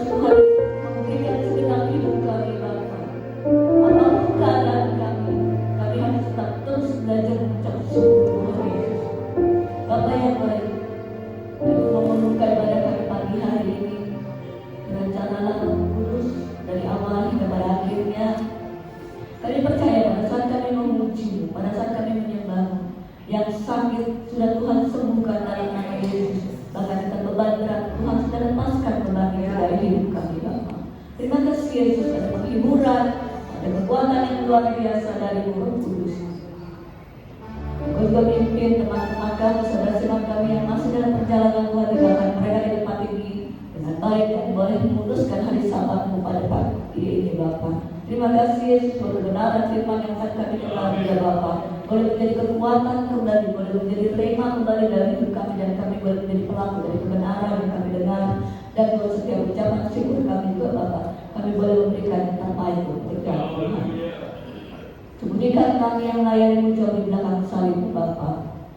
Tuhan memberikan segenap hidup kami Bapa. Apapun keadaan kami harus tetap terus belajar mengucap syukur Tuhan Yesus. Bapa yang baik, Kami memerlukan pada kami pagi hari ini dengan caralah kudus dari awal hingga pada akhirnya. Kami percaya pada saat kami memuji, pada saat kami menyembah, yang sakit sudah Tuhan sembuhkan dalam nama Yesus. Bahkan kita beban berat Tuhan sudah lepaskan bebannya dari hidup kami Bapa. Terima kasih Yesus, ada penghiburan, ada kekuatan yang luar biasa dari Roh Kudus. Kau juga pimpin teman-teman kami, saudara-saudara kami yang masih dalam perjalanan Tuhan, bahkan mereka di tempat ini dengan baik dan boleh memutuskan hari Sabatmu pada pagi ini Bapa. Terima kasih Yesus, kebenaran firman yang akan kami dengar ya Bapa, boleh menjadi kekuatan kembali, boleh menjadi rema kembali dalam hidup kami, dan kami boleh menjadi pelaku dari kebenaran yang kami dengar. Dan kalau setiap ucapan syukur kami juga Bapa, kami boleh memberikan yang terbaik untuk Tuhan. Sembunyikan kami yang layani jauh di belakang salib Bapa,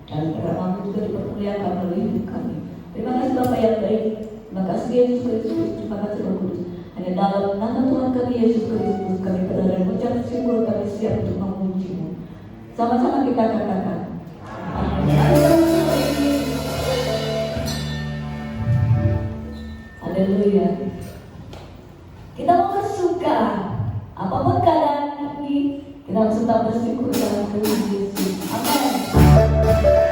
dan keramamu juga dipermuliakan oleh hidup kami. Terima kasih Bapa yang baik. Terima kasih Yesus Kristus. Terima kasih Roh Kudus. Hanya dalam nama Tuhan kami Yesus Kristus kami berdoa dan mengucap syukur, kami siap untuk memuji-Mu. Sama-sama kita katakan amin. Haleluya. Kita mau bersuka apapun keadaan ini, kita harus tetap bersyukur dalam Tuhan Yesus. Amin.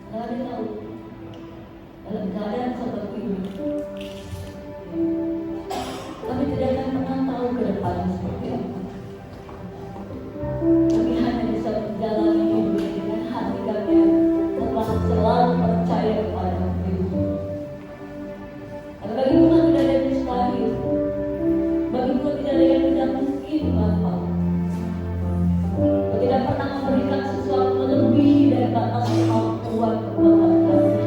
Kalian tahu, dalam keadaan seperti ini, kami tidak akan pernah tahu ke depan seperti apa. Kami hanya bisa menjalani hidup ini dengan hati kami yang telah selalu percaya kepada Tuhan. Karena bagi Tuhan tidak ada yang mustahil, bagi Tuhan tidak ada yang tidak mungkin Bapa. Tuhan tidak pernah memberikan sesuatu melebihi dari batas kemampuan kepada kami.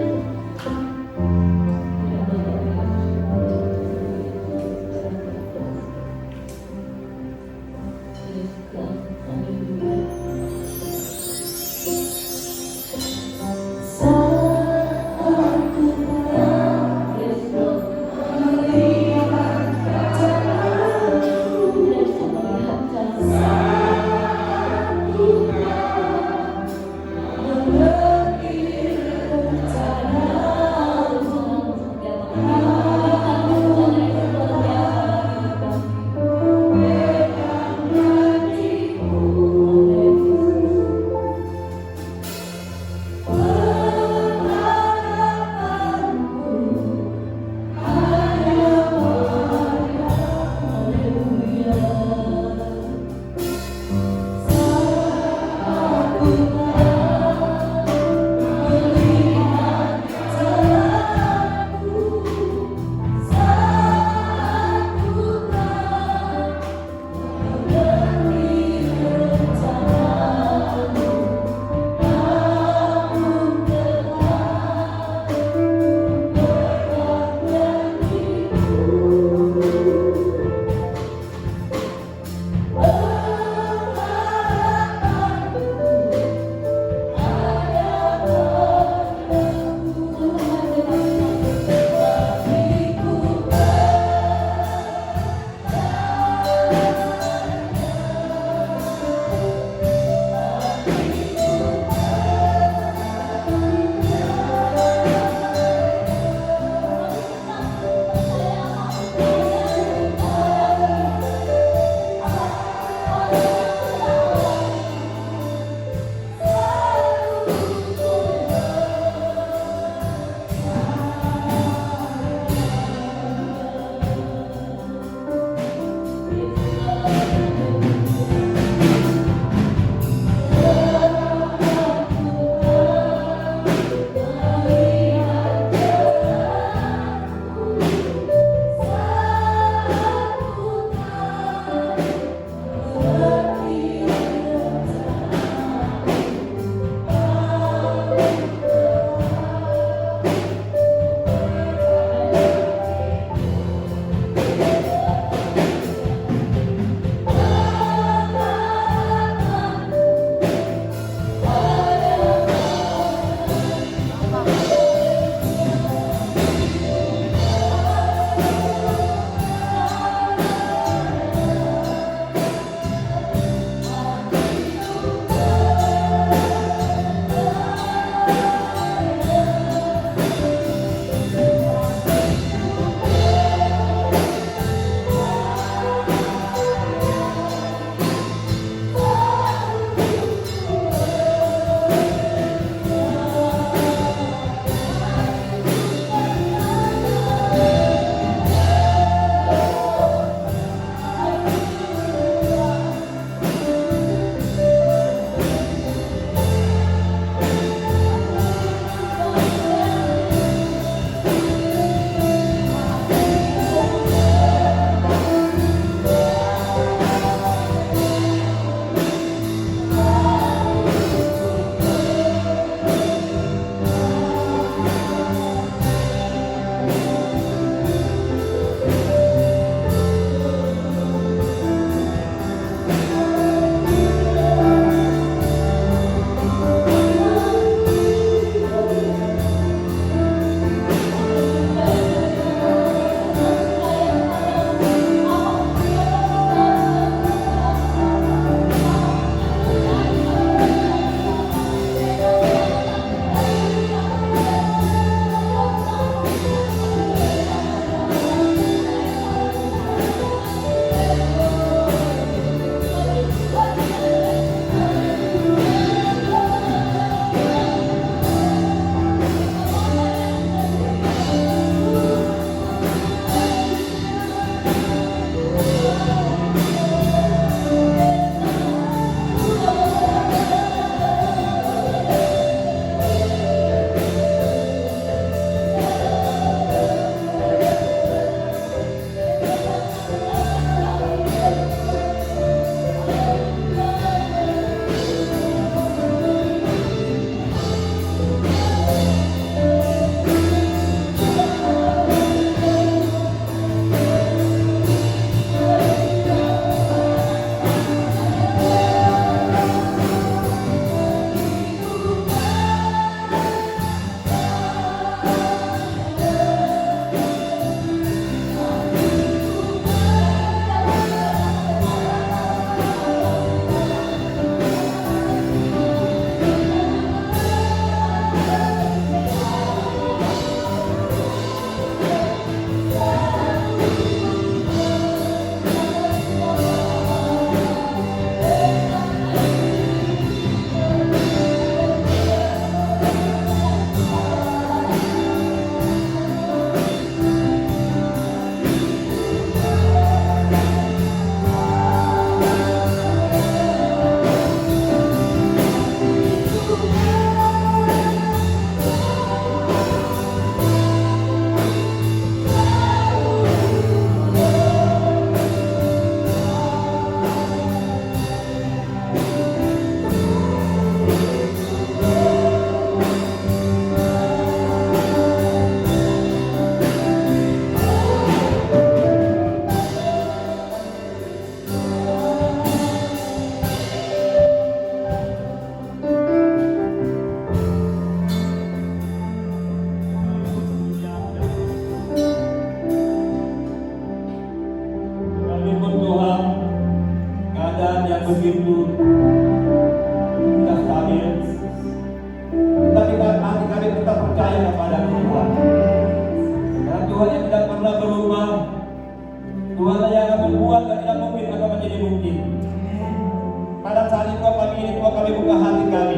hati kami.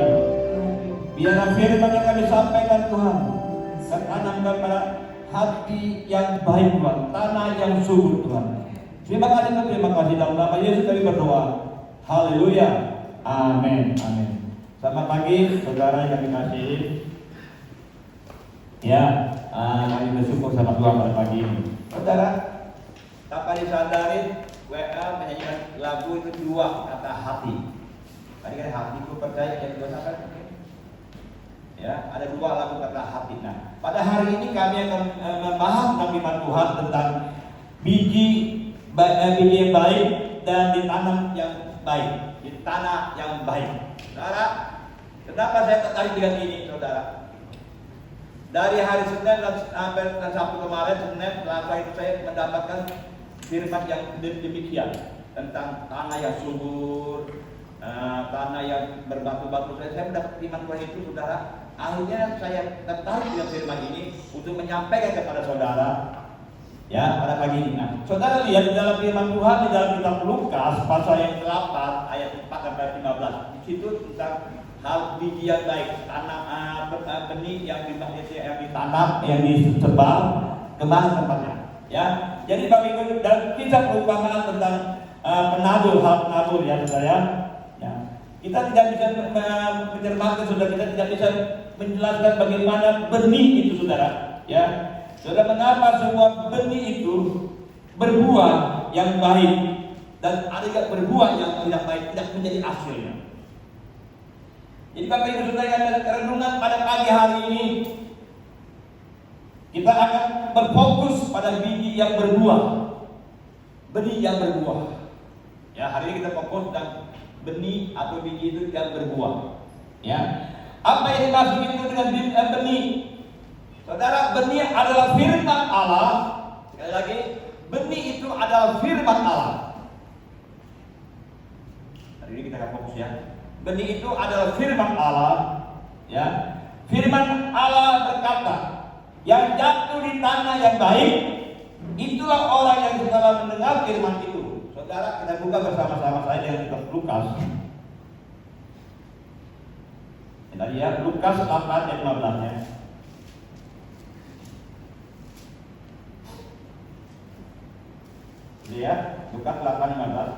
Biarlah firman yang kami sampaikan Tuhan tertanamkan pada hati yang baik Tuhan, tanah yang subur Tuhan. Terima kasih dalam nama Yesus kami berdoa. Haleluya. Amin. Amin. Selamat pagi saudara yang kami kasihi. Ya, kami bersyukur sama Tuhan pada pagi ini. Saudara, tanpa disadari WA menyanyikan lagu itu dua kata hati. Tadi kan hatiku percaya yang dua kan? Ya, ada dua lagu kata hati. Nah, pada hari ini kami akan membahas tentang firman Tuhan tentang biji yang baik dan ditanam yang baik, di tanah yang baik. Saudara, kenapa saya tertarik dengan ini, saudara? Dari hari Senin sampai Sabtu kemarin, Senin, Selasa itu saya mendapatkan firman yang demikian tentang tanah yang subur, tanah yang berbatu-batu. Saya mendapat firman Tuhan itu, saudara. Akhirnya saya tertarik dengan firman ini untuk menyampaikan kepada saudara, ya, pada pagi ini. Nah, saudara lihat di dalam firman Tuhan di dalam kitab Lukas pasal yang 8 ayat 4 sampai 15. Di situ tentang hal biji yang baik, tanam benih yang ditanam, yang disebar kemana tempatnya. Ya, jadi bagi dalam kisah perumpamaan tentang penabur, hal penabur ya saya. Ya, kita tidak bisa mencermati, saudara, kita tidak bisa menjelaskan bagaimana benih itu, saudara. Ya, saudara, mengapa semua benih itu berbuah yang baik dan ada yang berbuah yang tidak baik, tidak menjadi hasilnya. Jadi Bapak Ibu Saudara yang renungan pada pagi hari ini, kita akan berfokus pada biji yang berbuah, benih yang berbuah. Ya, hari ini kita fokus tentang benih atau biji itu yang berbuah. Ya, apa yang dimaksud itu dengan benih? Saudara, benih adalah firman Allah. Sekali lagi, benih itu adalah firman Allah. Hari ini kita akan fokus ya. Benih itu adalah firman Allah, ya. Firman Allah berkata, yang jatuh di tanah yang baik, itulah orang yang setelah mendengar firman itu. Saudara, kita buka bersama-sama saya dengan kitab Lukas. Tadi ya, Lukas 8 ayat 15 ya. Lihat, Lukas 8:15.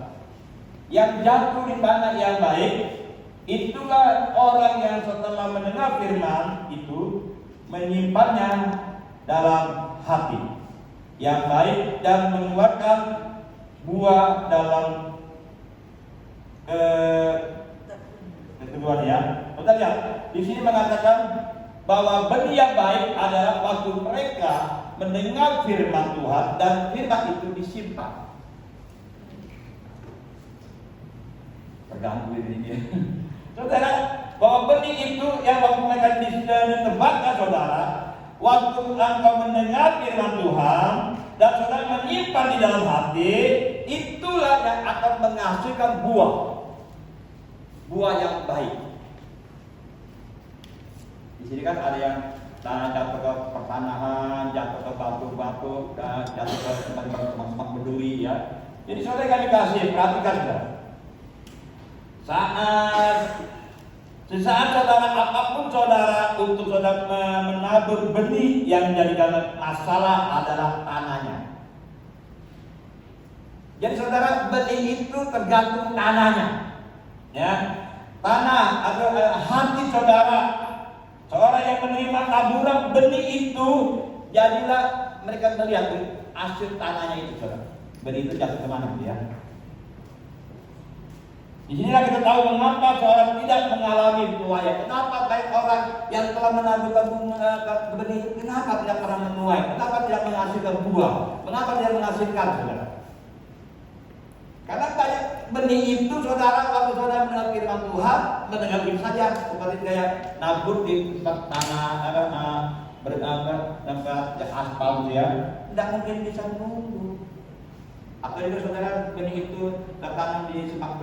Yang jatuh di tanah yang baik, itulah orang yang setelah mendengar firman itu menyimpannya dalam hati yang baik dan mengeluarkan buah dalam keduanya. Ya. Kita lihat di sini mengatakan bahwa benih yang baik adalah waktu mereka mendengar firman Tuhan dan firman itu disimpan. Terganggu ini. Saudara, bahwa benih itu yang waktu mereka ditebakkan, saudara, waktu engkau mendengar firman Tuhan dan saudara menyimpan di dalam hati, itulah yang akan menghasilkan buah yang baik. Di sini kan ada yang jatuh ke pertanahan, jatuh ke batu-batu, dan jatuh ke semak-semak berduri ya. Jadi saudara kami kasih, perhatikan saudara. Sesaat saudara, apapun saudara, untuk saudara menabur benih yang menjadikan masalah adalah tanahnya. Jadi saudara, benih itu tergantung tanahnya. Ya, tanah atau hati saudara, seorang yang menerima taburan benih itu, jadilah mereka melihat hasil tanahnya itu, saudara. Benih itu jatuh kemana ya? Di sinilah kita tahu mengapa seorang tidak mengalami tuai. Kenapa baik orang yang telah menaburkan benih itu kenapa tidak pernah menuai? Kenapa tidak menghasilkan buah? Mengapa tidak menghasilkan, saudara? Karena banyak benih itu, saudara, waktu saudara mendengar firman Tuhan, mendengar itu saja seperti kayak nabur di tempat tanah tempat aspal ya, tidak mungkin bisa menunggu. Atau itu saudara benih itu tertanam di semak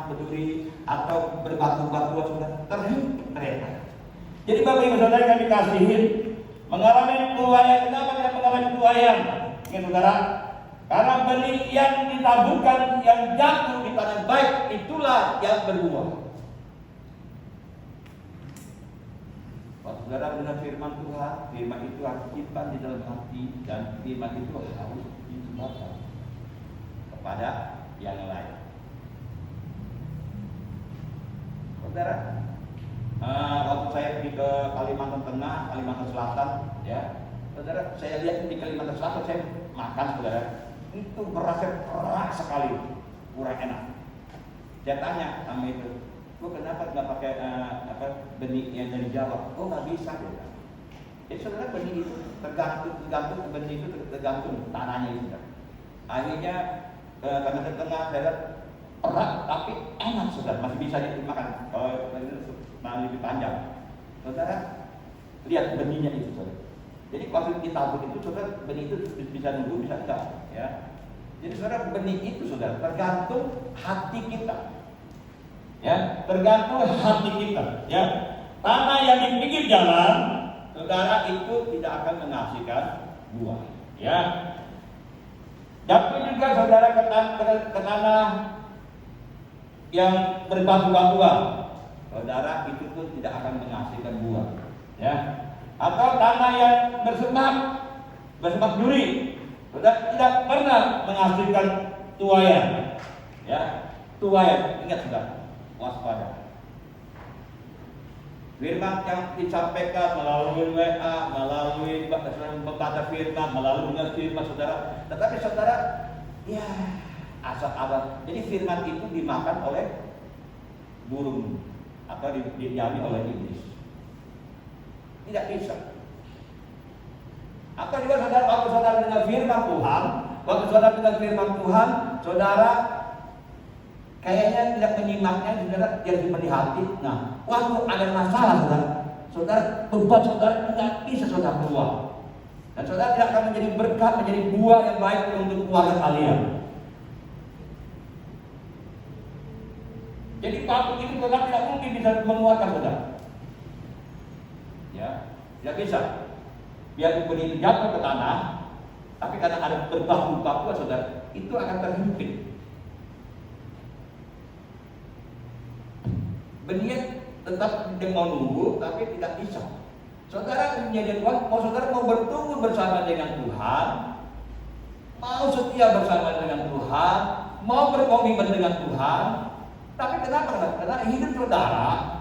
berduri atau berbatu-batu, saudara, terhimpit mereka. Jadi Bapak Ibu Saudara kami kasihin, mengalami tuaian. Kenapa tidak mengalami tuaian? Ya saudara, karena benih yang ditaburkan yang jatuh di tanah baik itulah yang berbuah. saudara mendengar firman Tuhan, firman itu harus disimpan di dalam hati, dan firman itu harus disebarkan kepada yang lain. Saudara, waktu saya pergi ke Kalimantan Tengah, Kalimantan Selatan, ya, saudara, saya lihat di Kalimantan Selatan, saya makan, saudara, itu berasa keras sekali, kurang enak. Saya tanya sama itu, kok kenapa nggak pakai benih yang dari Jawa? Oh, nggak bisa, ya. Jadi saudara, benih itu tergantung benih itu tergantung tanahnya itu. Akhirnya karena tengah saya lihat berat tapi enak, saudara, masih bisa dimakan kalau lebih panjang. Saudara, lihat benihnya itu, saudara. Jadi waktu ditabur itu, saudara, benih itu bisa nunggu, bisa enggak, ya. Jadi saudara, benih itu, saudara, tergantung hati kita. Ya, tergantung hati kita, ya. Tanah yang di pinggir jalan, saudara, itu tidak akan menghasilkan buah, ya. Jatuh juga saudara ke tanah yang berbatu-batuan, saudara, itu pun tidak akan menghasilkan buah, ya. Atau tanah yang bersemak duri, saudara, tidak pernah menghasilkan tuayan, ya. Tuayan, ingat, saudara, waspada. Firman yang disampaikan melalui WA, melalui membaca firman, melalui dengar firman, saudara. Tetapi saudara, ya asal-asal. Jadi firman itu dimakan oleh burung atau didiami oleh iblis. Tidak bisa. Atau juga saudara, waktu saudara dengar firman Tuhan, saudara kayaknya tidak menyimaknya, saudara, yang diberi hati. Nah, waktu ada masalah, saudara, beban saudara tidak bisa saudara keluar. Dan saudara tidak akan menjadi berkat, menjadi buah yang baik untuk keluarga kalian. Jadi waktu itu saudara tidak mungkin bisa menguatkan, saudara. Ya, tidak bisa. Biar benih itu jatuh ke tanah, tapi karena ada berbatu-batu, saudara, itu akan terhimpit. Benih tetap dia mau nunggu, tapi tidak bisa. Saudara menjadi Tuhan, saudara mau bertumbuh bersama dengan Tuhan, mau setia bersama dengan Tuhan, mau berkomitmen dengan Tuhan, tapi kenapa? Karena hidup saudara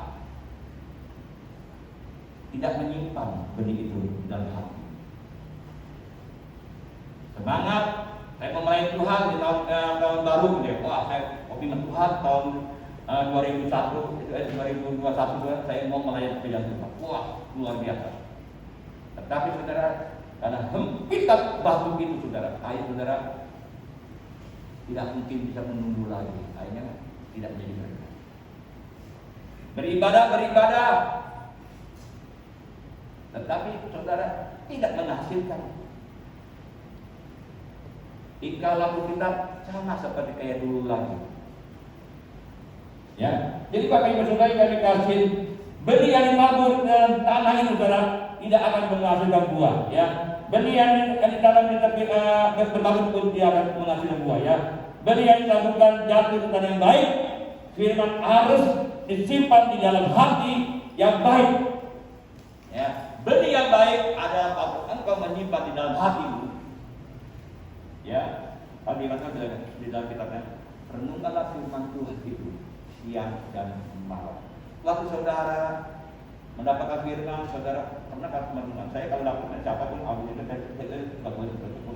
tidak menyimpan benih itu dalam hati. Semangat, saya melayani Tuhan di tahun baru, gitu. Wah, saya komitmen Tuhan tahun 2021 saya mau melayani kepada Tuhan. Wah, luar biasa. Tetapi saudara, karena hempitan batu itu, saudara, air saudara tidak mungkin bisa menunggu lagi. Akhirnya tidak menjadi berkat. Beribadah, tetapi saudara tidak menghasilkan. Tingkah laku kita sama seperti kayak dulu lagi. Ya, jadi Bapak Ibu Saudara yang dikasih, benih yang ditabur dalam tanah ini, saudara, tidak akan menghasilkan buah. Ya, benih yang ditanam di tepi bertabur pun tidak akan menghasilkan buah. Ya, benih yang ditaburkan jatuh ke tanah yang baik. Firman harus disimpan di dalam hati yang baik. Ya, benih yang baik adalah waktu engkau menyimpan di dalam hatimu. Ya, tadi kata di dalam kitabnya, renungkanlah firman Tuhan itu siang dan malam. Waktu saudara mendapatkan firman, saudara pernah merenungkan. Saya kalau dapatkan siapapun audio itu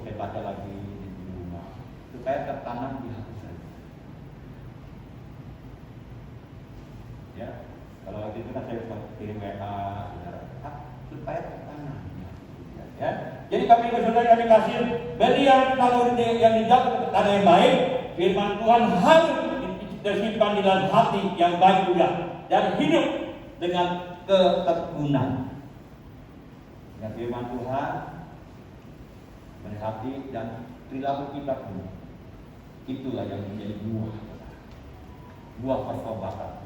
saya baca lagi di rumah supaya tertanam di hati saya. Ya, kalau waktu itu kan saya kirim WA, saudara, supaya tertanam. Ya, jadi kami saudara yang dikasih, benih yang ditabur yang dijatuh ke tanah yang baik, firman Tuhan harus tersimpan di dalam hati yang baik juga dan hidup dengan ketekunan. Dengan firman Tuhan dari hati dan perilaku kita pun, itulah yang menjadi buah pertobatan.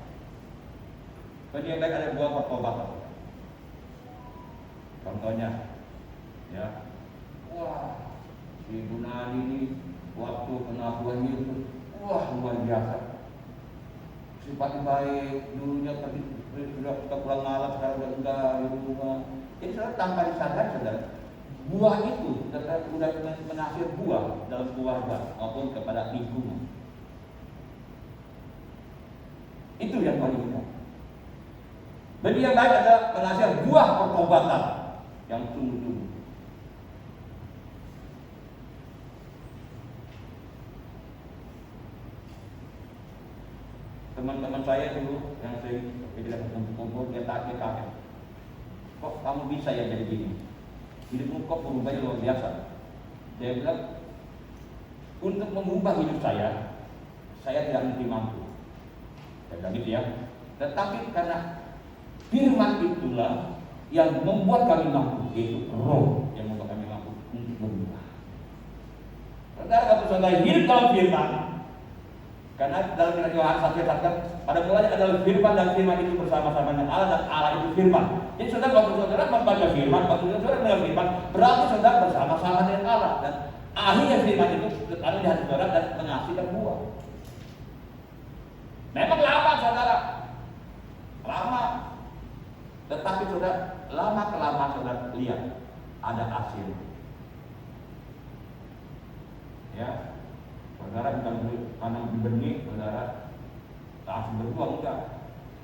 Bagi yang baik ada buah pertobatan. Contohnya, ya, wah, si Bu Nani ini waktu pengakuan Yesus, wah, luar biasa. Sifatnya baik, dulunya pergi sudah pulang malam, sekarang sudah enggak, bunga. Jadi saudara tanpa disadari saudara, buah itu sudah menghasil buah dalam keluarga maupun kepada lingkungan. Itu yang paling indah. Benih yang baik adalah menghasil buah pertobatan yang sungguh-sungguh. Teman-teman saya dulu yang saya tidak kumpul dia kaget. Kok kamu bisa ya jadi gini? Hidupmu kok berubahnya luar biasa. Dia bilang, untuk mengubah hidup saya tidak mungkin mampu. Saya bilang gitu ya. Tetapi karena firman itulah yang membuat kami mampu, yaitu roh yang membuat kami mampu untuk berubah. Saudara, kalau saudara hidup dalam firman, karena dalam kitab Yohanes 1 ayat 1, pada mulanya adalah firman dan firman itu bersama-sama dengan Allah dan Allah itu firman. Jadi saudara, waktu saudara membaca firman, waktu saudara mendengar firman, berarti saudara bersama-sama dengan Allah dan akhirnya firman itu ada di hati saudara dan menghasilkan buah. Memang lama saudara, lama. Tetapi saudara, lama-kelamaan saudara lihat ada hasil. Ya. Saudara bukan tanam benih, saudara langsung berbuah, enggak.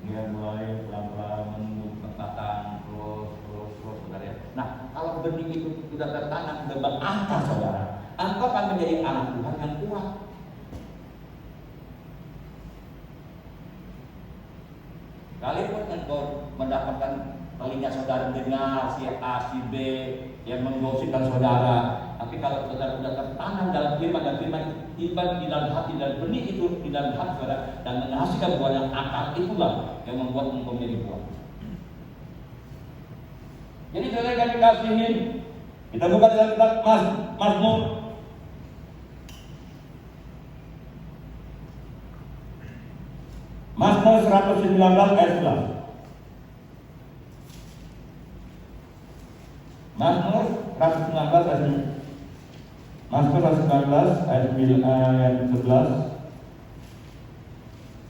Dia mulai pelan-pelan menumbuh batang terus, saudara ya. Nah, kalau benih itu sudah tertanam, sudah berakar, saudara, engkau akan menjadi anak Tuhan yang kuat. Sekalipun engkau mendapatkan telinga saudara dengar si A, si B yang menggosipkan saudara, tapi kalau saudara sudah tertanam dalam firman dan firman tiba di dalam hati dan benih itu di dalam hati saudara dan menghasilkan buah yang akar, itulah yang membuat engkau menjadi buah. Jadi saudara kami kasihin, kita buka dalam kitab Mazmur. Mazmur 119 ayat 11. Mazmur 119 ayat 11. Mazmur 119 ayat 11.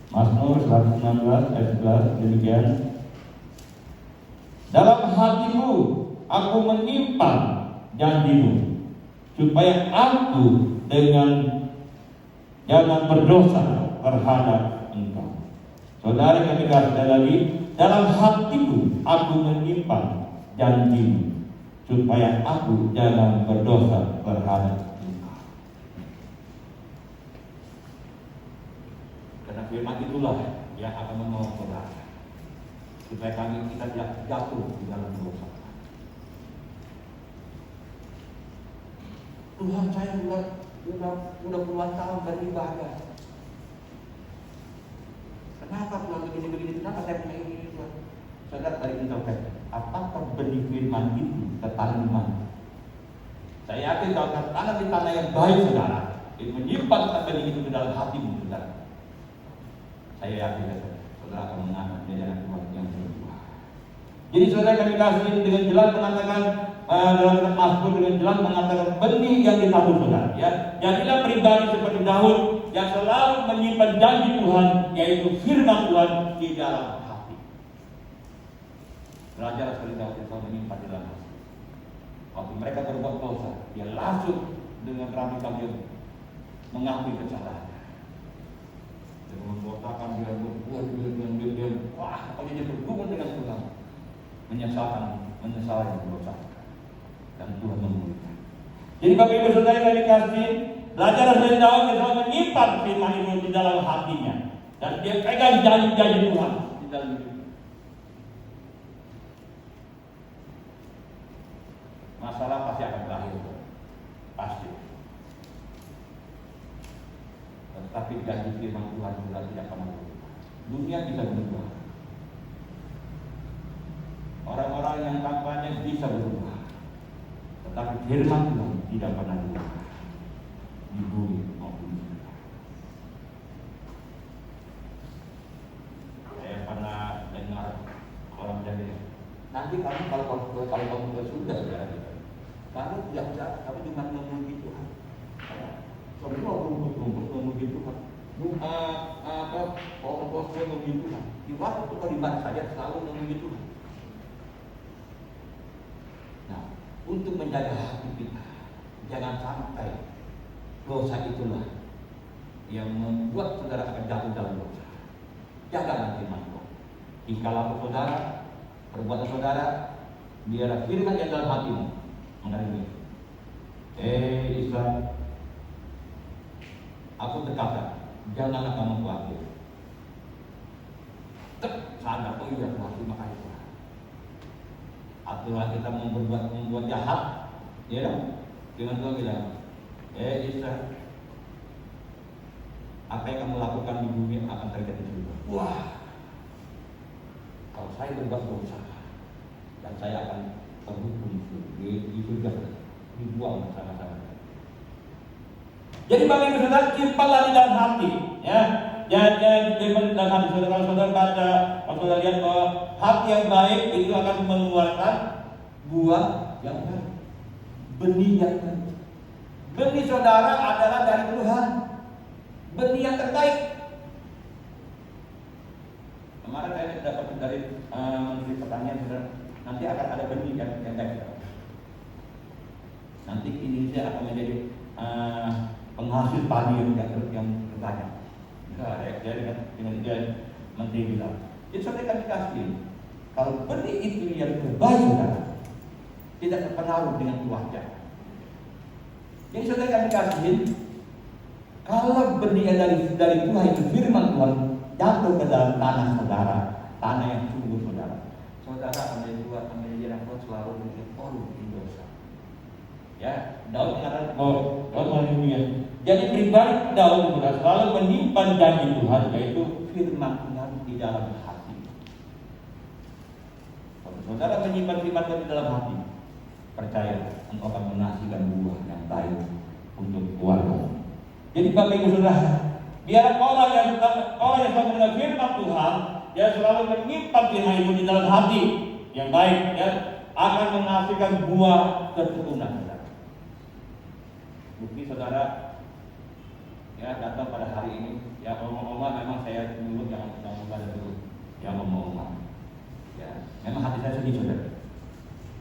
Mazmur 119 ayat 11 demikian. Dalam hatimu aku menyimpan janjimu, supaya aku dengan jangan berdosa terhadap engkau. Saudara yang dikasih lagi, dalam hatiku aku menyimpan janjimu, supaya aku jangan berdosa terhadap engkau. Karena firman itulah yang akan menolong saudara, supaya kita tidak jatuh di dalam dosa. Tuhan, saya sudah puluhan tahun beribadah. Kenapa Tuhan begini? Kenapa saya punya ini Tuhan? Saudara tadi introspeksi, apakah benih firman itu tertanam di mana? Saya yakin kalau tertanam di tanah yang baik saudara, itu menyimpan benih itu di dalam hatimu saudara. Saya yakin saudara akan mengangkat jajaran Tuhan yang berbuah. Jadi saudara kami kasih dengan jelas mengatakan dalam Mazmur dengan jelas mengatakan benih yang ditabur saudara. Ya, jadilah pribadi seperti Daud yang selalu menyimpan janji Tuhan, yaitu firman Tuhan di dalam hati. Belajar seperti Daud yang selalu menyimpan di dalam hati. Waktu mereka berbuat dosa, dia langsung dengan rapi kambing mengakui kesalahannya. Dia membotakan, dia berbuat, dia pokoknya dia berhubung dengan Tuhan, menyesal dosa, dan Tuhan memulihkan. Jadi Bapak Ibu Saudara yang dikasih, belajar dari Daud yang selalu menyimpan firman itu di dalam hatinya, dan dia pegang janji-janji Tuhan di dalam hidupnya. Masalah pasti akan berakhir, pasti. Tetapi janji firman Tuhan sudah tidak pernah berubah. Dunia bisa berubah, orang-orang yang kampanye bisa berubah, tetapi firman Tuhan tidak pernah berubah di bumi maupun di dunia. Saya pernah dengar orang jadi, nanti kamu kalau kamu sudah berada, kamu tidak usah, kamu cuma memuji Tuhan. Semua rumput memuji Tuhan. Pohon-pohon memuji Tuhan. Di waktu itu di mana saja selalu memuji Tuhan. untuk menjaga hati kita. Jangan sampai dosa itulah yang membuat saudara akan jatuh dalam dosa. Jagalah firman Tuhan. Tingkah laku saudara, perbuatan saudara, biarlah firman yang dalam hatimu mengenai Israel, aku berkata, janganlah kamu khawatir. Sadar, oh iya Tuhan, terima kasih Tuhan. Atulah kita membuat jahat, ya dong. Firman Tuhan bilang, Israel, apa yang kamu lakukan di bumi akan terjadi di surga. Wah, kalau saya berbuat dosa dan saya akan terhukum di surga, dibuang bersama-sama. Jadi bagi saudara, simpanlah di dalam hati, ya. Jangan di dalam hati saudara. Kalau saudara baca, kalau saudara lihat bahwa hati yang baik itu akan mengeluarkan buah yang baik, benih yang baik. Benih saudara adalah dari Tuhan, benih yang terbaik. Kemarin saya dapat dari Menteri Pertanian, saudara, nanti akan ada benih yang baik. Nanti Indonesia akan menjadi penghasil padi yang terbanyak. Saya dengan Menteri bilang, jadi saudara kami kasih, kalau benih itu yang terbaik, saudara, tidak terpengaruh dengan cuaca. Jadi saudara kami kasihin, kalau benih yang dari Tuhan itu firman Tuhan jatuh ke dalam tanah saudara, tanah yang subur saudara akan menjadi anak Tuhan selalu berpeluang di dosa. Ya, Daud mengatakan, jadi pribadi Daud selalu menyimpan janji Tuhan, yaitu firman Tuhan di dalam hati. Kalau saudara menyimpan firman Tuhan di dalam hati, percaya engkau akan menghasilkan buah yang baik untuk keluarga. Jadi Bapak Ibu Saudara, biar orang yang selalu mendengar firman Tuhan, dia selalu menyimpan firman itu di dalam hati yang baik, ya, akan menghasilkan buah keturunan. Bukti saudara, ya, datang pada hari ini, ya, omong-omong memang saya dulu jangan membaca dulu, ya, omong-omong, ya, memang hati saya sedih saudara,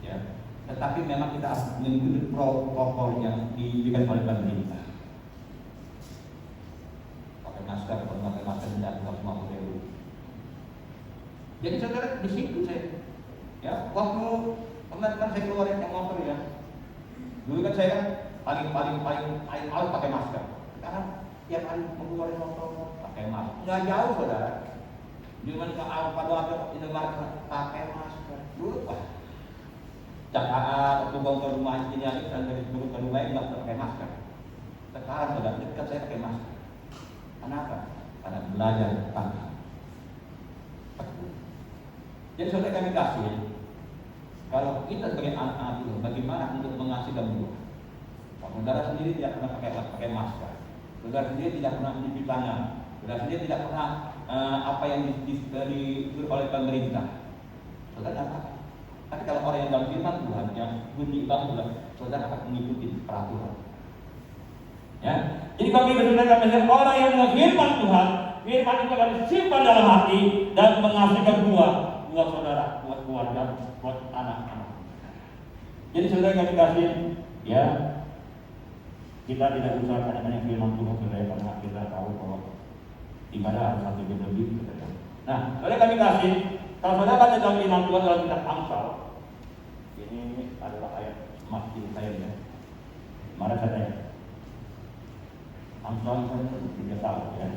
ya, tetapi memang kita harus mengikuti protokol yang diberikan oleh pemerintah. Pakai masker, tidak harus mau dulu. Jadi saudara, di situ saya, ya, waktu teman-teman saya keluarin yang motor, ya, dulu kan saya paling awal pakai masker. Sekarang tiap hari mengeluarkan motor pakai masker. Nggak jauh saudara. Cuma ke pada Indomaret pakai masker. Dulu wah, Jakarta atau bongkar rumah ini dan dari bongkar rumah ini nggak pakai masker. Sekarang saudara dekat saya pakai masker. Kenapa? Karena belajar pakai. Jadi saudara kami kasih, kalau kita sebagai anak-anak itu bagaimana untuk menghasilkan buah? Saudara sendiri tidak pernah pakai masker. Saudara sendiri tidak pernah mencuci tangan. Saudara sendiri tidak pernah apa yang disuruh oleh pemerintah. Saudara apa? Tapi kalau orang yang dalam firman Tuhan yang bunyi banget, saudara akan mengikuti peraturan. Ya, jadi bagi saudara kami orang yang dalam firman Tuhan, firman itu akan disimpan dalam hati dan menghasilkan buah saudara, buat keluarga, buat anak-anak. Jadi saudara kami kasih, ya. Kita tidak usah banyak firman Tuhan saudara, karena kita tahu bahwa ibadah harus satu jam lebih. Nah, saudara kami kasih, kalau saudara baca dalam firman Tuhan dalam kitab Amsal, ini adalah ayat masjid saya, ya. Mana katanya? Amsal saya tidak tahu, ya.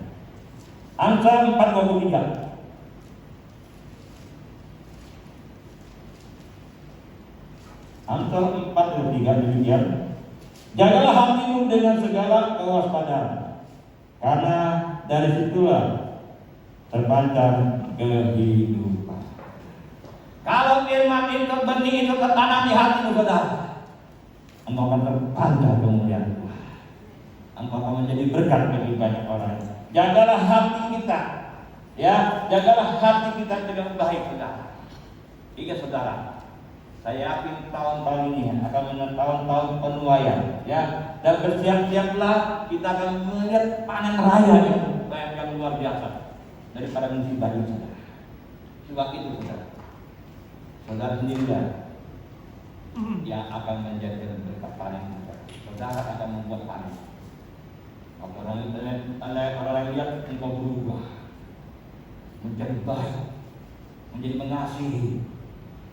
Amsal 4:23. Amsal 4:23 demikian. Jagalah hatimu dengan segala kewaspadaan, karena dari situlah terpancar kehidupan. Kalau firman itu benih itu tertanam di hatimu saudara, engkau akan terpancar kemuliaan Tuhan. Engkau akan menjadi berkat bagi banyak orang. Jagalah hati kita, ya, jagalah hati kita dengan baik saudara. Ingat saudara, saya yakin tahun-tahun ini akan menjadi tahun-tahun penuaian, ya, dan bersiap-siaplah kita akan melihat panen raya yang luar biasa daripada musibah ini, saudara. Sebab itu saudara sendiri, yang akan menjadi berkat panen. Saudara akan membuat panen. Orang lain lihat engkau berubah menjadi baik, menjadi mengasihi.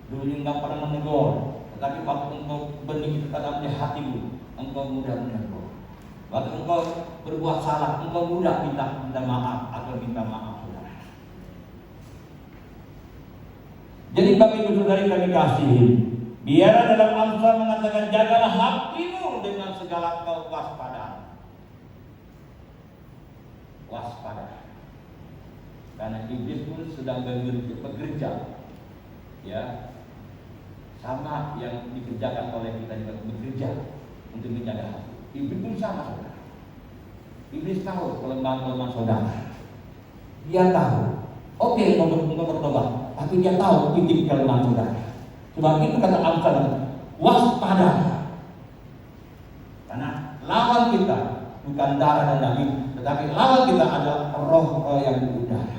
Dulu engkau pernah menegur, tetapi waktu engkau benih itu dalam hatimu, engkau mudah menegur. Waktu engkau berbuat salah, engkau mudah minta maaf atau minta maaf, saudara. Jadi bagi saudari kami kasihi, biarlah dalam Amsal mengatakan, jagalah hatimu dengan segala kewaspadaan. Waspada. Karena iblis pun sedang bekerja, ya, sama yang dikerjakan oleh kita juga bekerja untuk menjaga hati. Iblis pun sama, saudara. Iblis tahu kelemahan saudara. Dia tahu. Oke, engkau bertobat, tapi dia tahu titik kelemahan saudara. Sebab itu kata Amsal, waspada. Karena lawan kita bukan darah dan daging, tetapi lawan kita adalah roh yang di udara.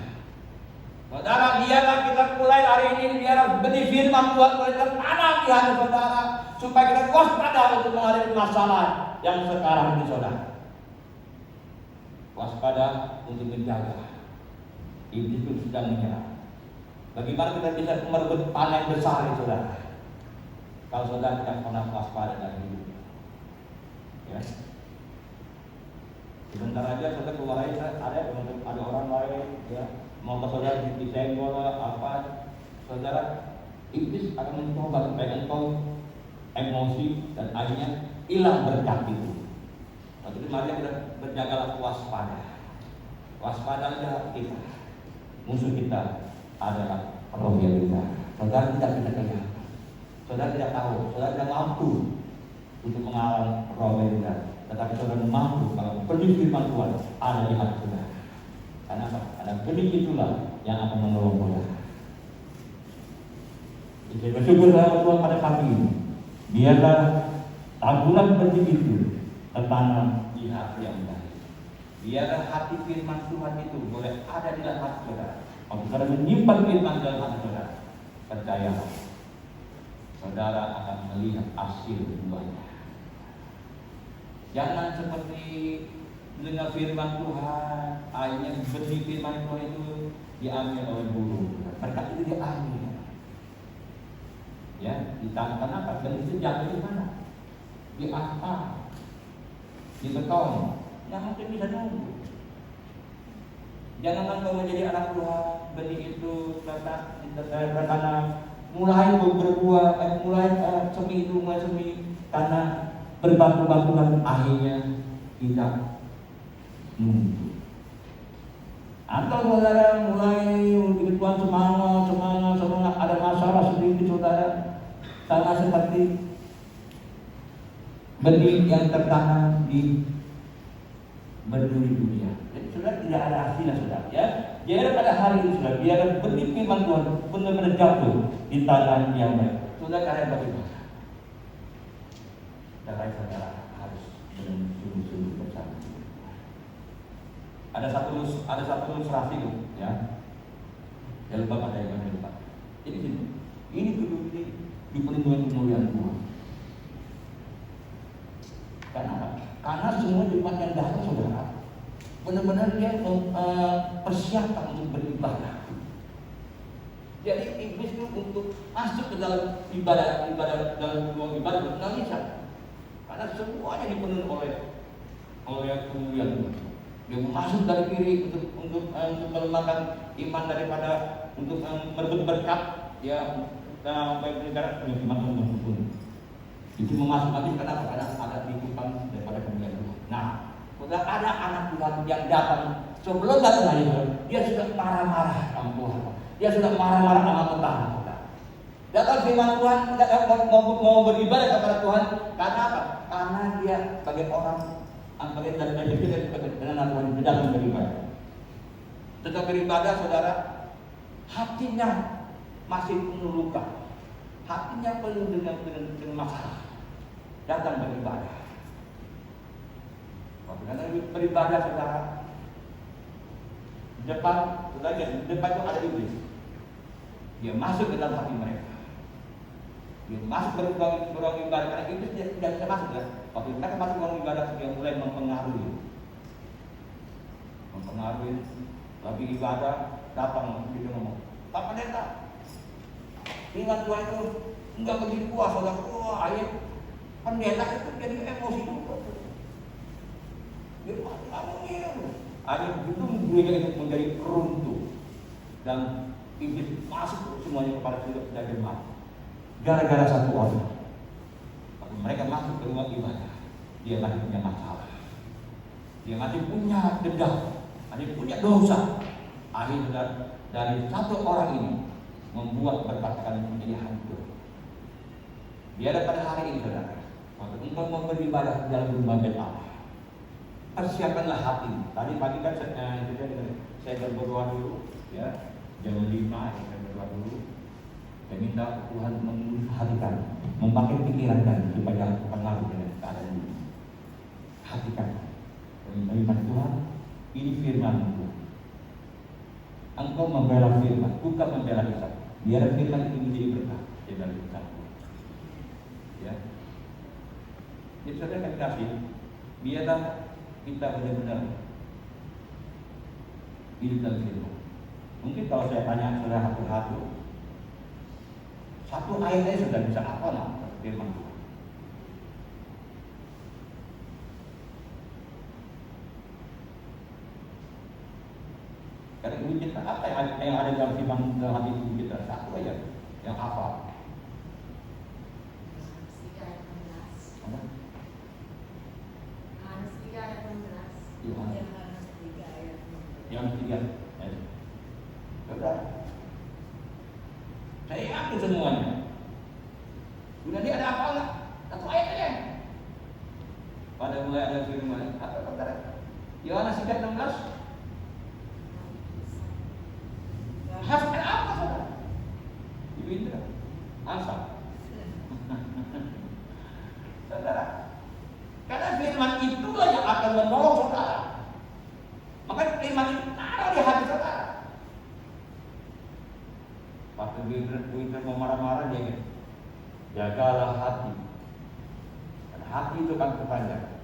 Saudara, biarlah kita mulai hari ini, biarlah benih firman Tuhan mulai tertanam di hati saudara, supaya kita waspada untuk menghadapi masalah yang sekarang ini, saudara. Waspada untuk menjaga. Iblis itu sedang menyerang. Bagaimana kita bisa merebut panen besar, saudara? Kalau saudara tidak pernah waspada dalam hidup, ya. Sebentar aja saudara keluar aja, ada orang lain, ya, mau saudara disenggol apa, saudara, iblis akan mencoba supaya engkau emosi dan akhirnya hilang berkat itu. Jadi mari kita berjagalah waspada. Waspada adalah kita. Musuh kita adalah roh yang kita. Saudara tidak bisa kelihatan. Saudara tidak tahu, saudara tidak mampu untuk mengalami roh yang kita. Tetapi saudara mampu kalau benih firman Tuhan ada di hati saudara. Karena apa? Karena benih itulah yang akan menolong saudara. Jadi bersyukur sama Tuhan pada pagi ini. Biarlah tabungan benih itu tertanam di hati yang baik. Biarlah hati firman Tuhan itu boleh ada di dalam hati saudara. Kalau saudara menyimpan firman dalam hati saudara, percayalah, saudara akan melihat hasil buahnya. Jangan seperti mendengar firman Tuhan, akhirnya benih firman Tuhan itu diambil oleh burung. Berkat itu diambil. Ya, ditanam apa? Dan itu jatuh di mana? Di asfal, di beton. Yang mungkin bisa nunggu. Jangan kau menjadi anak Tuhan, benih itu tertanam, mulai berbuah, mulai semi itu mulai semi karena berbatu-batuan akhirnya tidak nunggu. Atau saudara mulai untuk Tuhan semangat, ada masalah sedikit saudara, sama seperti benih yang tertanam di berduri dunia. Jadi saudara tidak ada hasilnya, saudara, ya. Biar pada hari ini saudara, biar benih firman Tuhan benar-benar jatuh di tanah yang baik. Saudara kalian bagaimana? Saudara harus sungguh-sungguh bersama. Ada satu ilustrasi, ya. Jangan lupa pada yang lupa. Jadi ini duduk di perlindungan kemuliaan Tuhan. Karena semua jemaat yang datang saudara benar-benar dia persiapan untuk beribadah. Jadi iblis itu untuk masuk ke dalam ibadah dalam ruang ibadah nggak bisa. Karena semuanya dipenuhi oleh kemuliaan Tuhan. Dia masuk dari kiri untuk melemahkan iman daripada untuk merebut berkat, ya, baik negara iman Tuhan. Itu memasuk lagi kenapa? Karena ada titipan daripada kemuliaan Tuhan. Nah, sudah ada anak Tuhan yang datang sebelum datang lagi, dia sudah marah-marah sama Tuhan. Dia sudah marah-marah sama Tuhan. Datang firman Tuhan tidak mau beribadah kepada Tuhan. Karena apa? Karena dia sebagai orang bagian dari dengan Tuhan tidak beribadah. Tetap beribadah, saudara, hatinya masih penuh luka, hatinya penuh dengan masalah. Datang beribadah. Karena beribadah, saudara, depan itu ada iblis. Dia masuk ke dalam hati mereka. Dia masuk ke ruang ibadah karena iblis dia tidak bisa masuk ya. Waktu mereka masuk ke ruang ibadah dia mulai mempengaruhi, lagi ibadah datang dia ngomong, Pak Pendeta, firman Tuhan itu enggak begitu puas, saudara. Wah, ayat pendeta itu jadi emosi juga. Dia ngomongin, ayat itu gurunya itu menjadi runtuh dan iblis masuk semuanya kepada sudut dan jemaat. Gara-gara satu orang. Waktu mereka masuk ke rumah ibadah, dia masih punya masalah, dia masih punya dendam, masih punya dosa. Akhirnya dari satu orang ini membuat berkat kalian menjadi hancur. Biar pada hari ini saudara, waktu engkau mau beribadah dalam rumah Allah, persiapkanlah hati. Tadi pagi kan saya berdoa dulu, ya jam 5 saya berdoa dulu. Saya minta Tuhan mengurus hati kami, memakai pikiran kami supaya jangan terpengaruh dengan keadaan ini. Hati kami, menerima Tuhan, ini firman Tuhan. Engkau membela firman, bukan membela lisan. Biar firman itu menjadi berkah di dalam lisan. Ya, jadi saudara kami kasih, biarlah kita benar-benar hidup dalam firman. Mungkin kalau saya tanya saudara satu-satu, satu ayatnya sudah bisa hafal lah firman Tuhan. Karena ibu kita apa yang ada dalam firman dalam hati ibu kita? Satu aja yang hafal. Yang ketiga, saudara, saya yakin semuanya. Sudah dia ada apa lah? Satu ayat aja. Pada mulai ada firman, apa saudara? Yohanes 3:16. Hasad apa saudara? Ibu Indra, Ansar. Saudara, karena firman itulah yang akan menolong saudara. Maka firman itu taruh di hati saudara. Waktu Ibu Indra mau marah-marah dia gitu, jagalah hati. Dan hati itu kan terpanjang.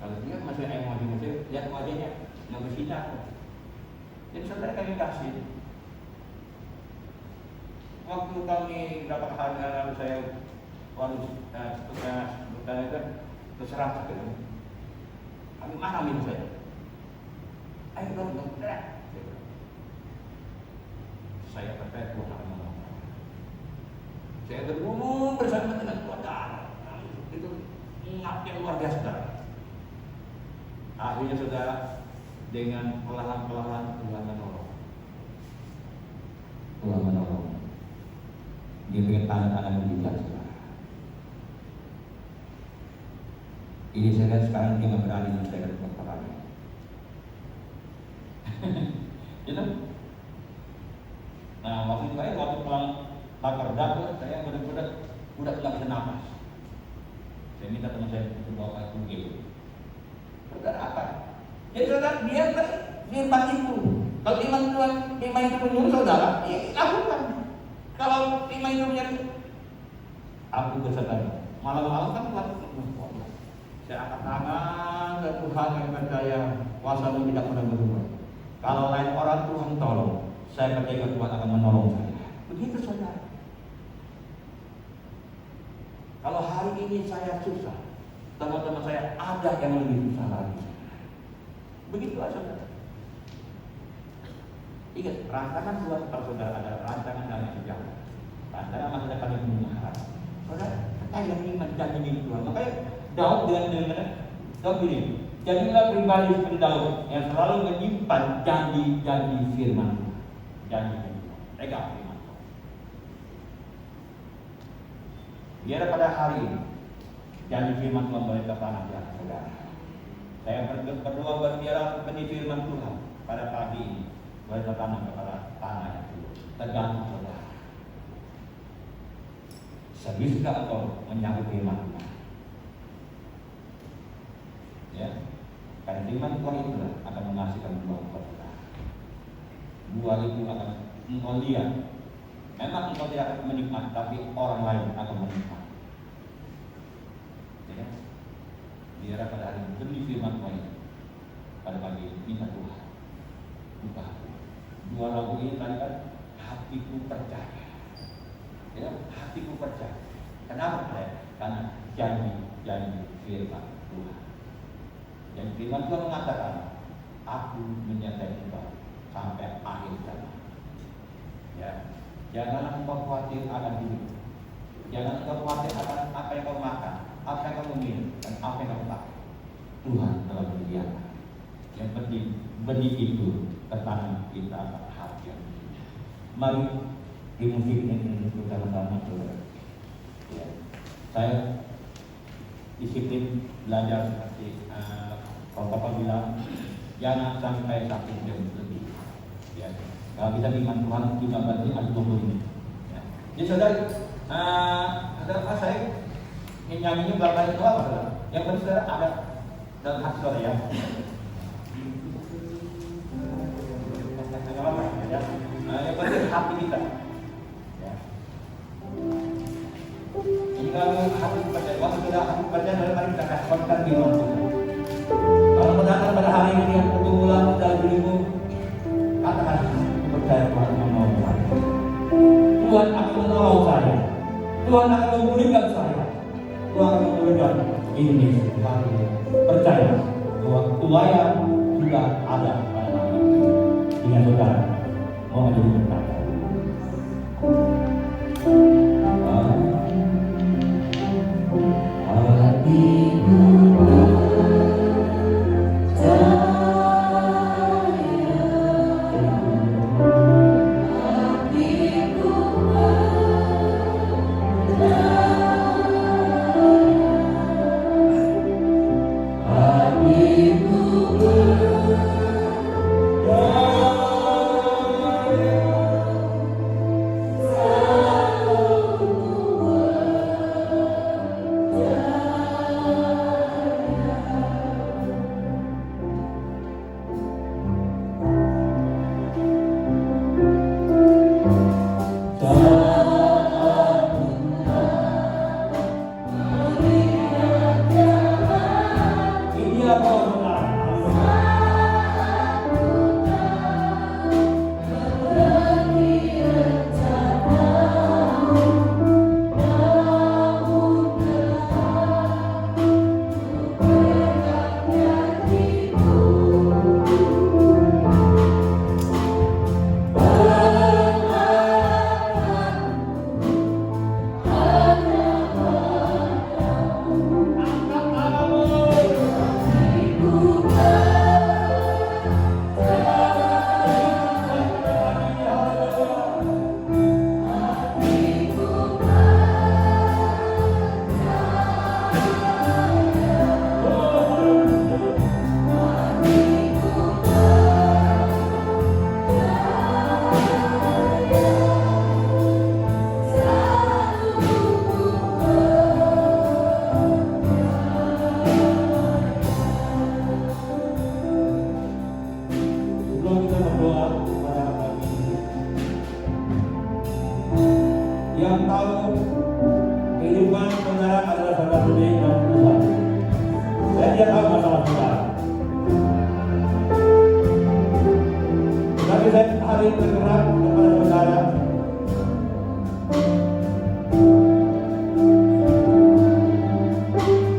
Kalau dia masih emosi, lihat wajahnya, nggak bersinar. Jadi saudara kami kasih. Waktu kami berapa hari lalu saya setelah itu terserah sekali. Kami marah itu saya. Ayo dong, saya percaya Tuhan akan menolong. Saya bergumul bersama dengan Tuhan. Itu ingat yang luar biasa. Akhirnya saudara, dengan perlahan-perlahan Tuhan menolong. Tuhan menolong. Dia dengan tanda-tanda mujizat saudara. Ini saya lihat sekarang dia berani menyelesaikan perkara-perkara. Itu. Nah, waktu pulang bakar dapur, saya benar-benar udah tidak bisa nafas. Saya minta teman saya untuk bawa ke UGD. Saudara apa? Jadi saudara biarkan firman itu. Kalau firman itu menyuruh saudara, ya lakukan. Kalau firman itu menyuruh, aku bersaudara. Malam-malam kan Tuhan saya angkat tangan ke Tuhan yang percaya kuasa tidak pernah berubah. Kalau lain orang Tuhan tolong, saya percaya Tuhan akan menolong saya. Begitu saudara. Kalau hari ini saya susah, teman-teman saya ada yang lebih susah lagi. Begitulah saudara. Ingat, rancangan Tuhan kalau saudara ada rancangan dalam sejarah. Rancangan masa depan yang mengarah. Saudara, percaya iman dan ini Tuhan. Makanya Daud dengan Daud ini, jadilah pribadi seperti Daud yang selalu menyimpan janji-janji firman Tuhan. Janji-janji Tuhan. Pegang firman Tuhan. Biar pada hari ini janji firman Tuhan boleh tertanam di hati saudara. Saya berdoa biar benih firman Tuhan pada pagi ini boleh tertanam kepada tanah yang subur. Tergantung saudara. Seriuskah engkau menyambut firman Tuhan? Ya, karena firman Tuhan itulah akan menghasilkan buah kepada saudara. Buah itu akan engkau lihat Memang engkau tidak akan menikmati, tapi orang lain akan menikmati. Ya. Biar pada hari ini demi firman Tuhan ini, pada pagi ini minta Tuhan buka hati. Dua lagu ini tadi kan hatiku percaya. Ya, hatiku percaya. Kenapa percaya? Karena janji firman Tuhan. Dan firman Tuhan mengatakan, aku menyertai engkau sampai akhir zaman. Ya, janganlah engkau khawatir akan hidup. Jangan engkau khawatir akan apa yang kau makan, apa yang kau minum, dan apa yang kau pakai. Tuhan telah menyediakan. Yang penting benih itu tertanam di dalam hati. Mari di musik ini bersama-sama. Ya. Saya disiplin belajar seperti kalau Bapak bilang, jangan sampai 1 jam lebih. Ya. Kalau kita iman Tuhan, kita berarti ada 20 menit. Ya. Jadi saudara, saya ingin nyanyinya berapa itu apa saudara? Yang penting saudara ada dalam hati saudara ya. Ya. Yang penting hati kita. Ya. Ini kalau hati percaya, waktu sudah hati percaya, mari kita kasihkan firman Tuhan. Kalau mendatang pada hari ini yang pergumulan dalam dirimu, katakan aku percaya Tuhan menolong saya. Tuhan akan menolong saya. Tuhan akan memulihkan saya. Tuhan akan memulihkan ini. Percaya bahwa Tuhan juga ada pada hari ini. Dengan saudara mau menjadi berkata. Yang tahu kehidupan saudara adalah saudara sendiri dan Tuhan. Saya tidak tahu masalah saudara. Tapi saya hari bergerak kepada saudara.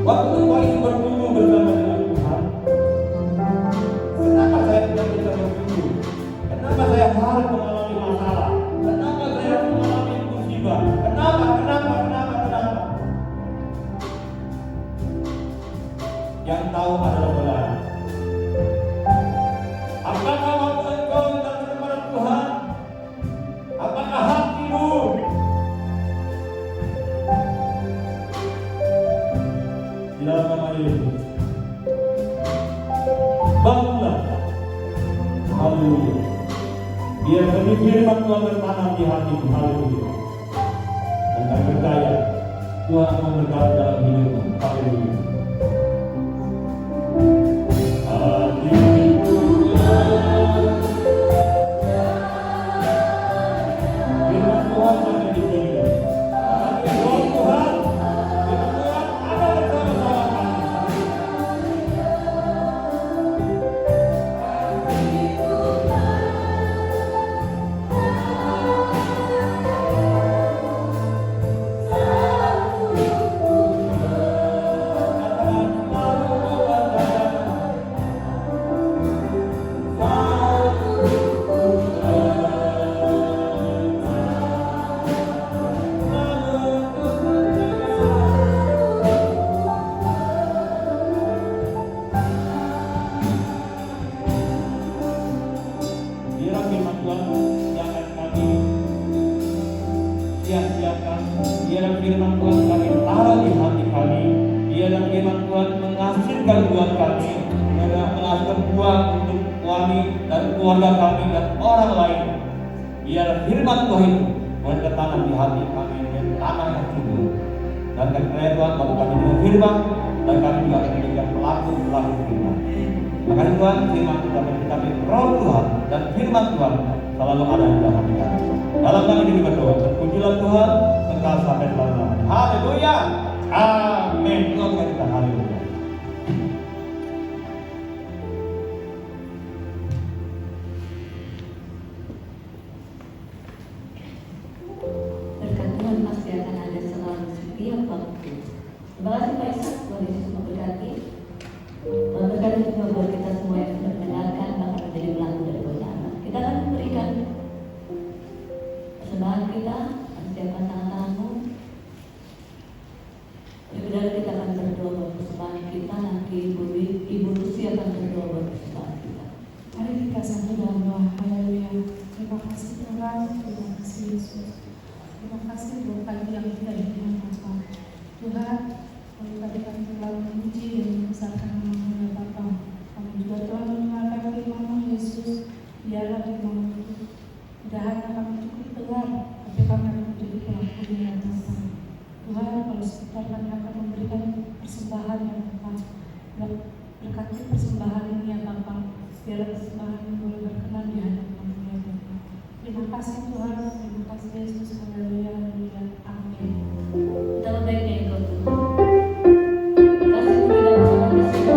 Waktu engkau ingin bertumbuh bersama dengan Tuhan, kenapa saya tidak bisa bertumbuh? Kenapa saya harus mengalami masalah? Kenapa saya harus mengalami musibah? Kenapa? Yang tahu adalah saudara. Apakah waktu engkau datang kepada Tuhan? Apakah hatimu di dalam nama Yesus? Bangunlah. Haleluya. Biar benih firman Tuhan bertanam di hatimu. Haleluya. Dan kami percaya Tuhan akan memberkati dalam hidupmu. Haleluya. Firman Tuhan biarlah firman Tuhan kami taruh di hati kami, biarlah firman Tuhan menghasilkan buat kami, biarlah menghasilkan buah untuk kami dan keluarga kami dan orang lain. Biarlah firman Tuhan itu boleh tertanam di hati kami dan tanah yang subur. Dan kami percaya Tuhan bahwa kami dengan firman dan kami juga akan menjadi pelaku firman. Makanya Tuhan, firman kami roh Tuhan dan firman Tuhan selalu ada di dalam hati kami. Dalam nama ini berdoa, terpujilah Tuhan kekal sampai selama-lamanya. Haleluya. Amin. Tuhan kita haleluya. Berkat Tuhan pasti akan ada selalu setiap waktu. Terima kasih Pak Ishak, Tuhan Yesus memberkati. Tuhan berkati juga buat kita semua yang sudah mendengarkan, bahkan menjadi pelaku dari kebenaran. Kita akan memberikan persembahan kita, siapkan tangan-tanganmu. Saudara, kita akan berdoa buat persembahan kita. Nanti Ibu Lucy akan berdoa buat persembahan kita. Mari kita satu dalam doa. Haleluya. Terima kasih Tuhan, terima kasih Yesus. Terima kasih buat pagi yang kita dengan Bapa. Tuhan, kami tadi kami telah memuji dan membesarkan nama-Mu ya Bapa. Kami juga telah mendengarkan firman-Mu Yesus. Biarlah firman-Mu itu tidak hanya kami cukup dengar, tapi kami akan menjadi pelakunya Bapa. Tuhan, kalau sekitar kami akan memberikan persembahan ya Bapa. Berkati persembahan ini ya Bapa. Biarlah persembahan ini boleh berkenan di hadapan-Mu ya Bapa. Terima kasih Tuhan, terima kasih Yesus. Haleluya, haleluya. Amin. Kita baiknya ikut Tuhan. Kasih tidak bersama di sini.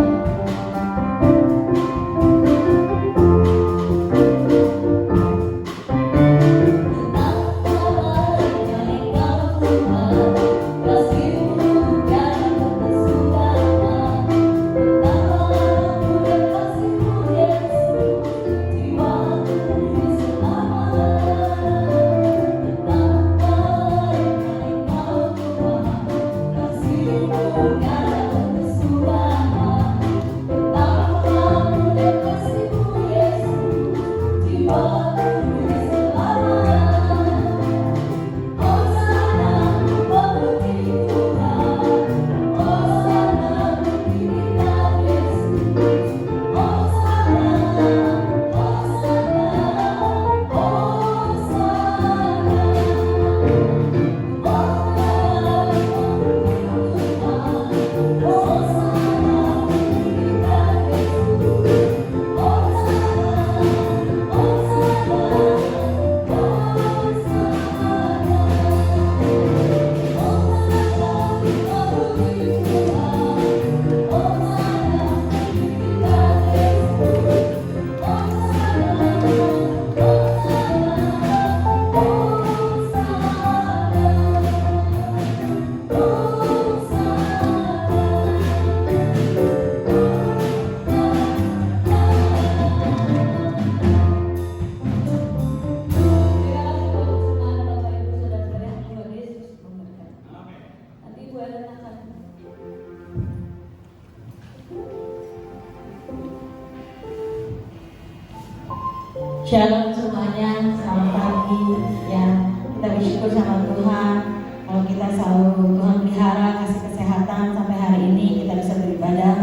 Shalom semuanya, selamat pagi. Ya, kita bersyukur sama Tuhan. Kalau kita selalu Tuhan pelihara kasih kesehatan sampai hari ini kita bisa beribadah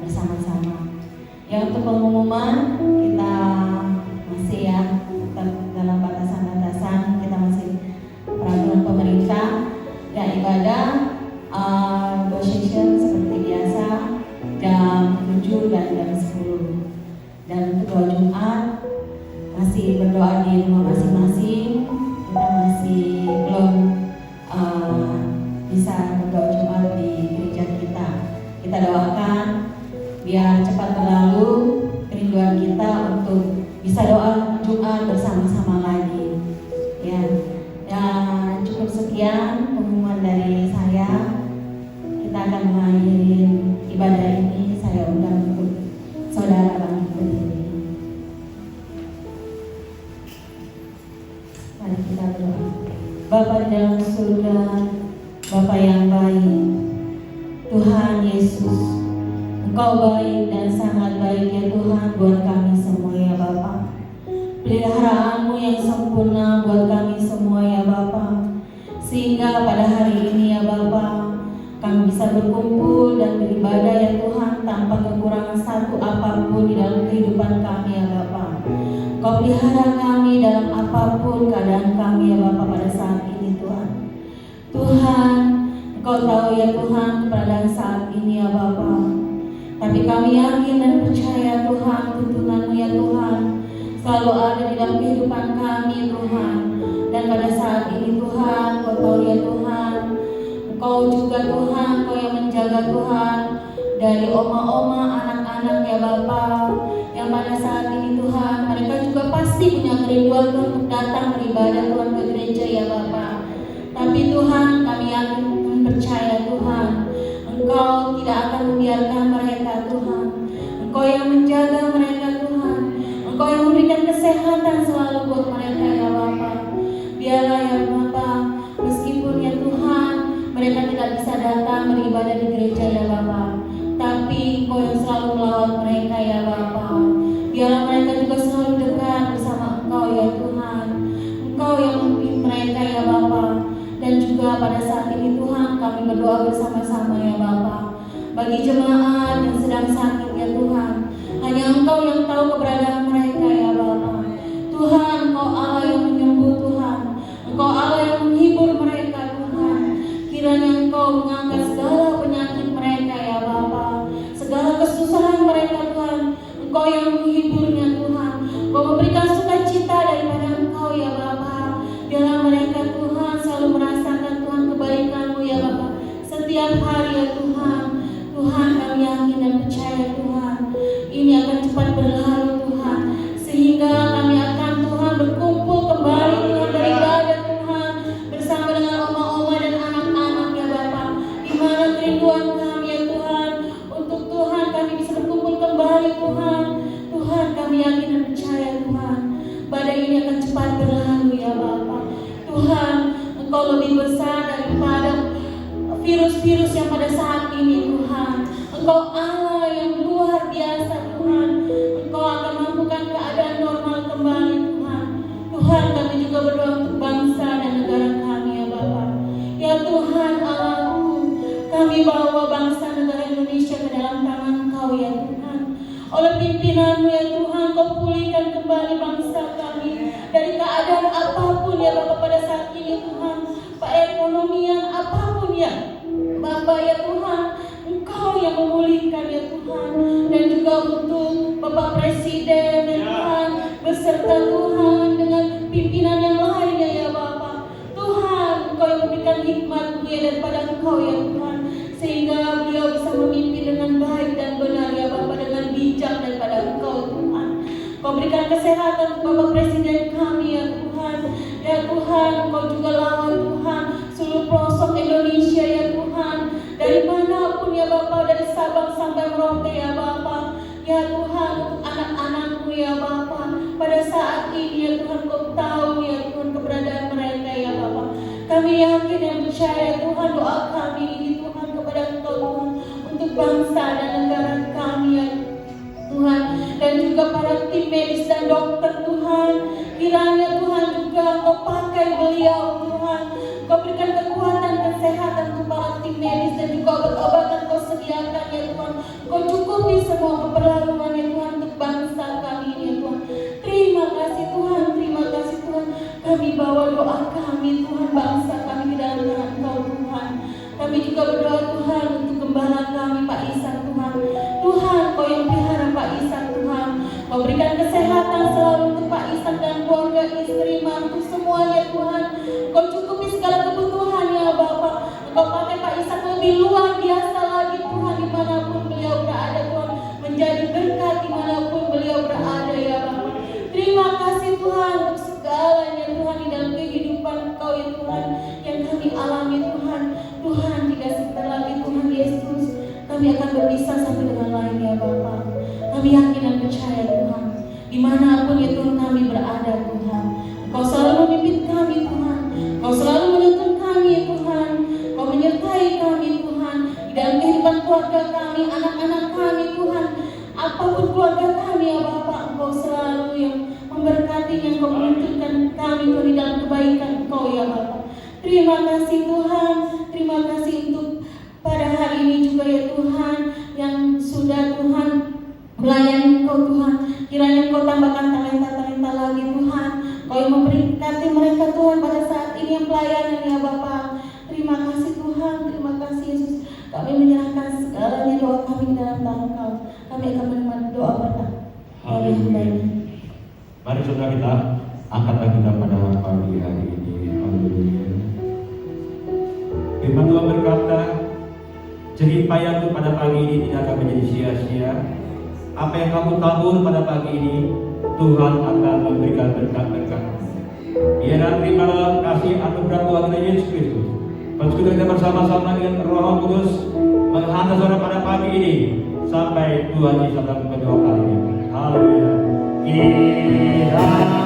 bersama-sama. Ya, untuk pengumuman kita masih ya tetap dalam batasan-batasan, kita masih peraturan pemerintah. Ya, ibadah session seperti biasa jam 7 dan jam 10. Dan untuk doa Jumat masih berdoa di rumah masing-masing. Kita masih belum bisa berdoa Jumat di gereja kita. Kita doakan biar cepat berlalu kerinduan kita untuk bisa doa Jumat bersama-sama lagi. Ya, dan cukup sekian pengumuman dari saya. Kita akan mengakhiri ibadah ini. Saya undang untuk saudara bangkit berdiri. Mari kita berdoa. Bapa di dalam surga, Bapa yang baik, Tuhan Yesus, Engkau baik dan sangat baik ya Tuhan buat kami semua ya Bapa. Peliharaanmu yang sempurna buat kami semua ya Bapa, sehingga pada hari berkumpul dan beribadah ya Tuhan tanpa kekurangan satu apapun di dalam kehidupan kami ya Bapa. Kau pelihara kami dalam apapun keadaan kami ya Bapa pada saat ini Tuhan. Tuhan, Engkau tahu ya Tuhan keberadaan saat ini ya Bapa. Tapi kami yakin dan percaya Tuhan tuntunan-Mu ya Tuhan selalu ada di dalam kehidupan kami Tuhan. Dan pada saat ini Tuhan, Kau tahu ya Tuhan, Engkau juga Tuhan, Kau yang menjaga Tuhan dari oma-oma anak-anak ya Bapa, yang pada saat ini Tuhan mereka juga pasti punya kerinduan Tuhan untuk datang beribadah Tuhan ke gereja ya Bapa. Tapi Tuhan kami yakin dan percaya Tuhan, Engkau tidak akan membiarkan mereka Tuhan. Engkau yang menjaga mereka Tuhan, Engkau yang memberikan kesehatan selalu buat mereka ya Bapa. Biarlah ya Bapa, meskipun ya Tuhan mereka tidak bisa datang beribadah di gereja ya Bapa, tapi Engkau yang selalu melawat mereka ya Bapa. Biarlah mereka juga selalu dekat bersama Engkau ya Tuhan. Engkau yang memimpin mereka ya Bapa. Dan juga pada saat ini Tuhan kami berdoa bersama-sama ya Bapa, bagi jemaat yang sedang sakit ya Tuhan. Hanya Engkau yang tahu keberadaan mereka ya Bapa. Tuhan, Engkau Allah yang menyembuh Tuhan. Engkau Allah yang menghibur mereka Tuhan. Kiranya Engkau mengangkat segala penyakit mereka ya Bapa, segala kesusahan mereka Tuhan. Engkau yang menghiburnya Tuhan. Engkau memberikan sukacita daripada Engkau ya Bapa. Biarlah mereka Tuhan selalu merasakan Tuhan kebaikan-Mu ya Bapa setiap hari ya Tuhan. Tuhan kami yakin dan percaya Tuhan ini akan cepat berlalu Tuhan, sehingga kami akan Tuhan berkumpul kembali Tuhan beribadah Tuhan bersama dengan oma-oma dan anak-anak ya Bapa. Di mana kerinduan kami ya Tuhan untuk Tuhan kami bisa berkumpul kembali Tuhan. Tuhan kami yakin dan percaya Tuhan badai ini akan cepat berlalu ya Bapa. Tuhan, Engkau lebih besar daripada virus-virus yang pada saat ini Tuhan. Engkau Allah yang luar biasa Tuhan. Engkau akan mampukan keadaan normal kembali Tuhan. Tuhan kami juga berdoa untuk bangsa dan negara kami ya Bapa. Ya Tuhan Allahku, kami bawa bangsa negara Indonesia ke dalam tangan Engkau ya Tuhan. Oleh pimpinan-Mu ya Tuhan, Kau pulihkan kembali bangsa kami dari keadaan apapun ya Bapa pada saat ini Tuhan. Perekonomian apapun ya Bapa ya Tuhan, Engkau yang memulihkan ya Tuhan. Dan juga untuk Bapak Presiden ya Tuhan, beserta Tuhan dengan pimpinan yang lainnya ya Bapa. Tuhan, Engkau yang memberikan hikmat-Mu ya daripada Engkau ya Tuhan, sehingga beliau bisa memimpin dengan baik dan benar ya Bapa, dengan bijak daripada Engkau Tuhan. Kau berikan kesehatan Bapak Presiden kami ya Tuhan. Ya Tuhan, Kau juga lawan Tuhan seluruh pelosok Indonesia ya Tuhan, dari manapun ya Bapa, dari Sabang sampai Merauke ya Bapa. Ya Tuhan, untuk anak-anak-Mu ya Bapa, pada saat ini ya Tuhan Kau tahu ya Tuhan keberadaan mereka ya Bapa. Kami yakin dan percaya Tuhan doa kami ini Tuhan kepada Engkau Tuhan, untuk bangsa dan negara kami ya Tuhan, dan juga para tim medis dan dokter Tuhan. Kiranya Tuhan juga Kau pakai beliau Tuhan. Kau berikan kekuatan kesehatan untuk para tim medis dan juga obat-obatan Kau sediakan ya Tuhan. Kau cukupi semua keperluan ya Tuhan untuk bangsa kami ini ya Tuhan. Terima kasih Tuhan, terima kasih Tuhan. Kami bawa doa kami Tuhan, bangsa kami di dalam tangan Engkau Tuhan. Kami juga berdoa Tuhan untuk gembala kami Pak Isan Tuhan. Tuhan, Kau yang pelihara Pak Isan Tuhan. Kau berikan kesehatan selalu untuk Pak Isan dan keluarga, istri, mantu semuanya Tuhan. Kau cukupi segala kebutuhan ya Bapa. Kau pakai Pak Isan lebih luar biasa lagi Tuhan, dimanapun beliau berada Tuhan. Menjadi berkat dimanapun beliau berada ya Bapa. Terima kasih Tuhan untuk segalanya Tuhan di dalam kehidupan Kau ya Tuhan yang kami alami Tuhan. Tuhan, jika sebentar lagi Tuhan Yesus kami akan berpisah satu dengan lain ya Bapa. Kami yakin dan percaya Tuhan, dimanapun ya Tuhan kami berada Tuhan, Kau selalu memimpin kami Tuhan. Kau selalu menuntun kami ya Tuhan. Kau menyertai kami Tuhan di dalam kehidupan keluarga kami, anak-anak kami Tuhan. Apapun keluarga kami ya Bapa, Engkau selalu yang memberkati, yang Kau menuntunkan kami Tuhan di dalam kebaikan Engkau ya Bapa. Terima kasih Tuhan, terima kasih untuk pada hari ini juga ya Tuhan, yang sudah Tuhan melayani Engkau Tuhan, kiranya Engkau tambahkan talenta-talenta lagi Tuhan. Kau yang memberkati mereka Tuhan pada saat ini yang pelayanan ya Bapa. Terima kasih Tuhan, terima kasih Yesus. Kami menyerahkan segalanya doa kami dalam tangan Kau. Kami akan menerima doa berkat. Haleluya. Mari saudara kita angkatlah kita pada pagi hari ini. Haleluya. Firman Tuhan berkata, jerih payahmu pada pagi ini tidak akan menjadi sia-sia. Apa yang kamu tabur pada pagi ini, Tuhan akan memberikan berkat-berkat. Biarlah terimalah kasih anugerah Tuhan kita Yesus Kristus. Persekutuan kita bersama-sama dengan Roh Kudus menghantar saudara pada pagi ini sampai Tuhan Yesus datang kedua kalinya. Haleluya. Kiranya